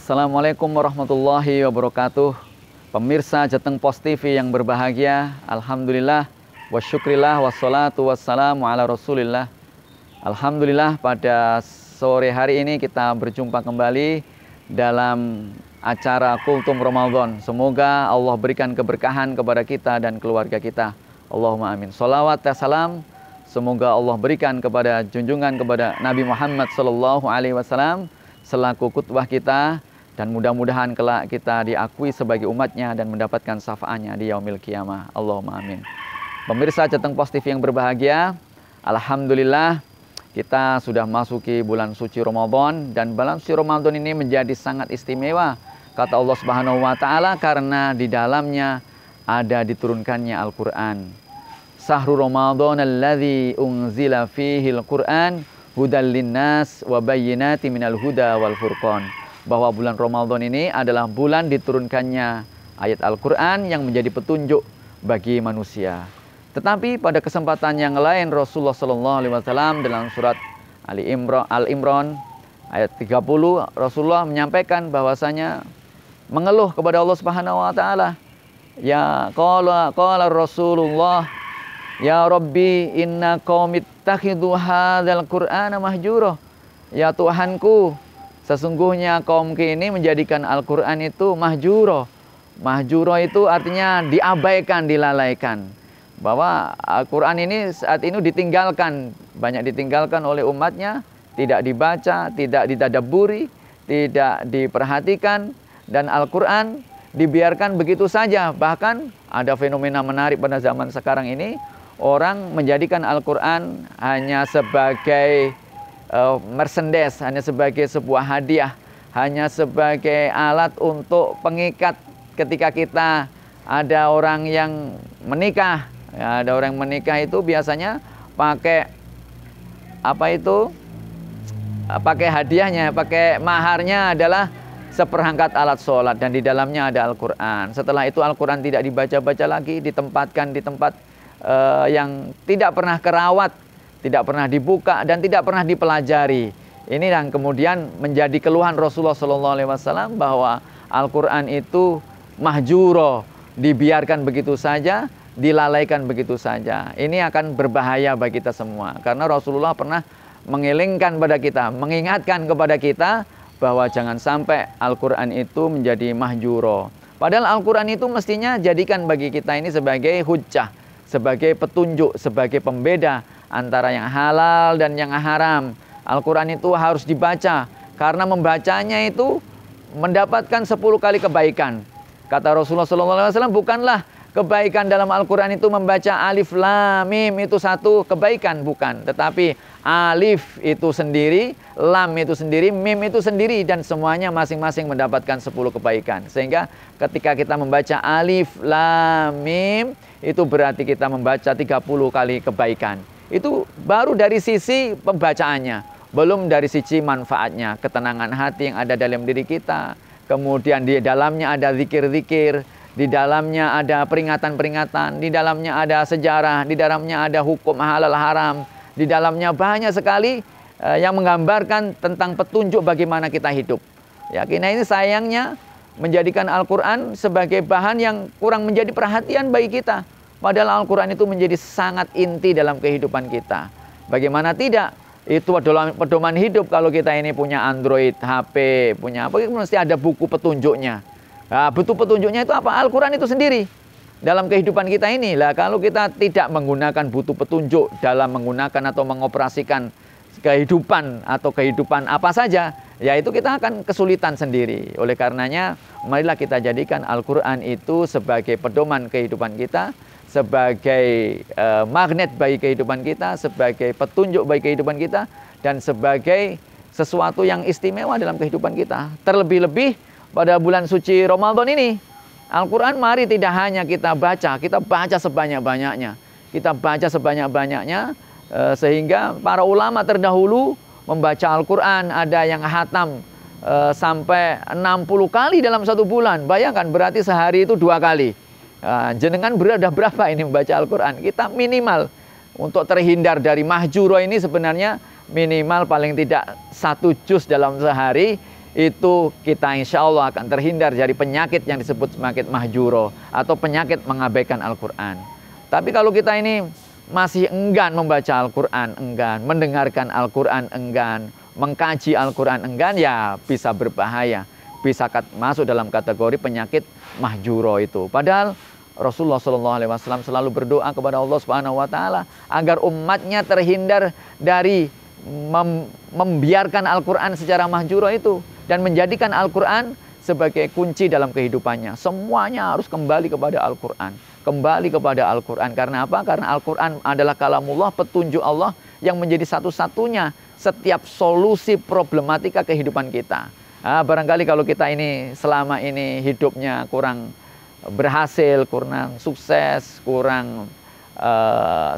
Assalamualaikum warahmatullahi wabarakatuh. Pemirsa Jateng Pos TV yang berbahagia, alhamdulillah wa syukrillah wassalatu wassalamu ala rasulillah. Alhamdulillah, pada sore hari ini kita berjumpa kembali dalam acara Kultum Ramadan. Semoga Allah berikan keberkahan kepada kita dan keluarga kita. Allahumma amin. Sholawat dan salam semoga Allah berikan kepada junjungan kepada Nabi Muhammad SAW selaku khutbah kita, dan mudah-mudahan kelak kita diakui sebagai umatnya dan mendapatkan syafaatnya di yaumil qiyamah. Allahumma amin. Pemirsa Jateng Pos TV yang berbahagia, alhamdulillah kita sudah masuki bulan suci Ramadan, dan bulan suci Ramadan ini menjadi sangat istimewa kata Allah Subhanahu wa taala karena di dalamnya ada diturunkannya Al-Qur'an. Syahrul Ramadan alladzi unzila fihi al-Qur'an hudal linnas wa bayyinatin minal huda wal furqan. Bahwa bulan Ramadan ini adalah bulan diturunkannya ayat Al-Qur'an yang menjadi petunjuk bagi manusia. Tetapi pada kesempatan yang lain Rasulullah SAW dalam surat Al-Imran ayat 30 Rasulullah menyampaikan bahwasanya mengeluh kepada Allah Subhanahu wa taala. Ya qala Rasulullah, ya Rabbi inna qaumi ittakhidhu hadzal Qur'ana mahjura. Ya Tuhanku, sesungguhnya kaumku ini menjadikan Al-Qur'an itu mahjura. Mahjura itu artinya diabaikan, dilalaikan. Bahwa Al-Quran ini saat ini ditinggalkan, banyak ditinggalkan oleh umatnya, tidak dibaca, tidak ditadabburi, tidak diperhatikan, dan Al-Quran dibiarkan begitu saja. Bahkan ada fenomena menarik pada zaman sekarang ini, orang menjadikan Al-Quran hanya sebagai merchandise, hanya sebagai sebuah hadiah, hanya sebagai alat untuk pengikat ketika kita ada orang yang menikah. Ya, ada orang menikah itu biasanya pakai apa itu? Pakai hadiahnya, pakai maharnya adalah seperangkat alat sholat, dan di dalamnya ada Al-Quran. Setelah itu Al-Quran tidak dibaca-baca lagi, ditempatkan di tempat yang tidak pernah kerawat, tidak pernah dibuka, dan tidak pernah dipelajari. Ini yang kemudian menjadi keluhan Rasulullah SAW bahwa Al-Quran itu mahjuro, dibiarkan begitu saja, dilalaikan begitu saja. Ini akan berbahaya bagi kita semua. Karena Rasulullah pernah mengelingkan pada kita, mengingatkan kepada kita bahwa jangan sampai Al-Quran itu menjadi mahjuro. Padahal Al-Quran itu mestinya jadikan bagi kita ini sebagai hujjah, sebagai petunjuk, sebagai pembeda antara yang halal dan yang haram. Al-Quran itu harus dibaca, karena membacanya itu mendapatkan 10 kali kebaikan. Kata Rasulullah SAW, bukanlah kebaikan dalam Al-Quran itu membaca alif lam mim itu satu kebaikan, bukan. Tetapi alif itu sendiri, lam itu sendiri, mim itu sendiri, dan semuanya masing-masing mendapatkan 10 kebaikan. Sehingga ketika kita membaca alif lam mim, itu berarti kita membaca 30 kali kebaikan. Itu baru dari sisi pembacaannya, belum dari sisi manfaatnya, ketenangan hati yang ada dalam diri kita. Kemudian di dalamnya ada zikir-zikir, di dalamnya ada peringatan-peringatan, di dalamnya ada sejarah, di dalamnya ada hukum halal haram, di dalamnya banyak sekali yang menggambarkan tentang petunjuk bagaimana kita hidup. Ya, kini ini sayangnya menjadikan Al-Quran sebagai bahan yang kurang menjadi perhatian bagi kita. Padahal Al-Quran itu menjadi sangat inti dalam kehidupan kita. Bagaimana tidak? Itu adalah pedoman hidup. Kalau kita ini punya Android, HP, punya apa, mesti ada buku petunjuknya. Nah, butuh petunjuknya itu apa? Al-Quran itu sendiri dalam kehidupan kita ini. Lah, kalau kita tidak menggunakan butuh petunjuk dalam menggunakan atau mengoperasikan kehidupan atau kehidupan apa saja, ya itu kita akan kesulitan sendiri. Oleh karenanya, marilah kita jadikan Al-Quran itu sebagai pedoman kehidupan kita, sebagai magnet bagi kehidupan kita, sebagai petunjuk bagi kehidupan kita, dan sebagai sesuatu yang istimewa dalam kehidupan kita. Terlebih-lebih pada bulan suci Ramadan ini, Al-Quran mari tidak hanya kita baca sebanyak-banyaknya. Kita baca sebanyak-banyaknya, sehingga para ulama terdahulu membaca Al-Quran, ada yang khatam sampai 60 kali dalam satu bulan. Bayangkan, berarti sehari itu 2 kali. Jenengan udah berapa ini membaca Al-Quran? Kita minimal untuk terhindar dari mahjuro ini sebenarnya minimal paling tidak 1 juz dalam sehari. itu kita insya Allah akan terhindar dari penyakit yang disebut penyakit mahjuro atau penyakit mengabaikan Al-Quran. Tapi kalau kita ini masih enggan membaca Al-Quran, enggan mendengarkan Al-Quran, enggan mengkaji Al-Quran, enggan, ya bisa berbahaya, bisa masuk dalam kategori penyakit mahjuro itu. Padahal Rasulullah SAW selalu berdoa kepada Allah Subhanahu Wa Taala agar umatnya terhindar dari membiarkan Al-Quran secara mahjuro itu dan menjadikan Al-Quran sebagai kunci dalam kehidupannya. Semuanya harus kembali kepada Al-Quran. Kembali kepada Al-Quran. Karena apa? Karena Al-Quran adalah kalamullah, petunjuk Allah yang menjadi satu-satunya setiap solusi problematika kehidupan kita. Barangkali kalau kita ini selama ini hidupnya kurang berhasil, kurang sukses, kurang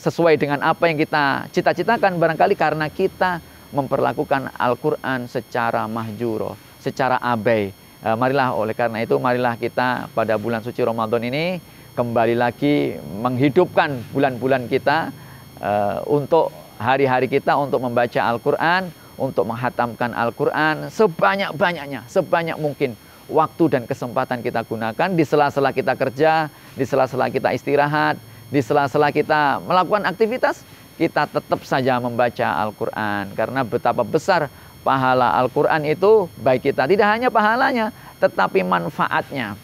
sesuai dengan apa yang kita cita-citakan, barangkali karena kita memperlakukan Al-Quran secara mahjuro, secara abai. Marilah oleh karena itu, marilah kita pada bulan suci Ramadan ini kembali lagi menghidupkan bulan-bulan kita untuk hari-hari kita untuk membaca Al-Quran, untuk menghatamkan Al-Quran sebanyak-banyaknya, sebanyak mungkin. Waktu dan kesempatan kita gunakan di sela-sela kita kerja, di sela-sela kita istirahat, di sela-sela kita melakukan aktivitas, kita tetap saja membaca Al-Quran. Karena betapa besar pahala Al-Quran itu, baik kita tidak hanya pahalanya, tetapi manfaatnya.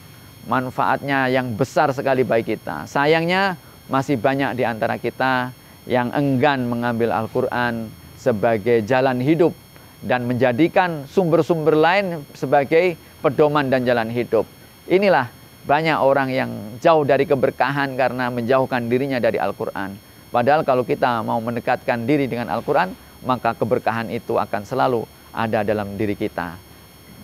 Manfaatnya yang besar sekali bagi kita. Sayangnya masih banyak di antara kita yang enggan mengambil Al-Quran sebagai jalan hidup dan menjadikan sumber-sumber lain sebagai pedoman dan jalan hidup. Inilah banyak orang yang jauh dari keberkahan karena menjauhkan dirinya dari Al-Quran. Padahal kalau kita mau mendekatkan diri dengan Al-Quran, maka keberkahan itu akan selalu ada dalam diri kita.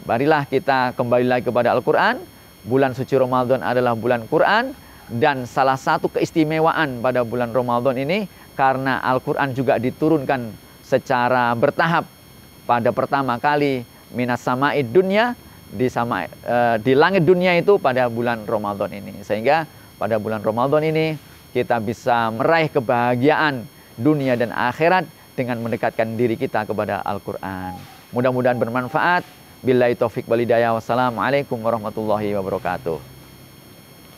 Marilah kita kembali lagi kepada Al-Quran. Bulan suci Ramadan adalah bulan Quran. Dan salah satu keistimewaan pada bulan Ramadan ini, karena Al-Quran juga diturunkan secara bertahap. Pada pertama kali minas sama'id dunya, di langit dunia itu pada bulan Ramadan ini. Sehingga pada bulan Ramadan ini kita bisa meraih kebahagiaan dunia dan akhirat dengan mendekatkan diri kita kepada Al-Quran. Mudah-mudahan bermanfaat. Billahi taufiq wal hidayah. Wassalamualaikum warahmatullahi wabarakatuh.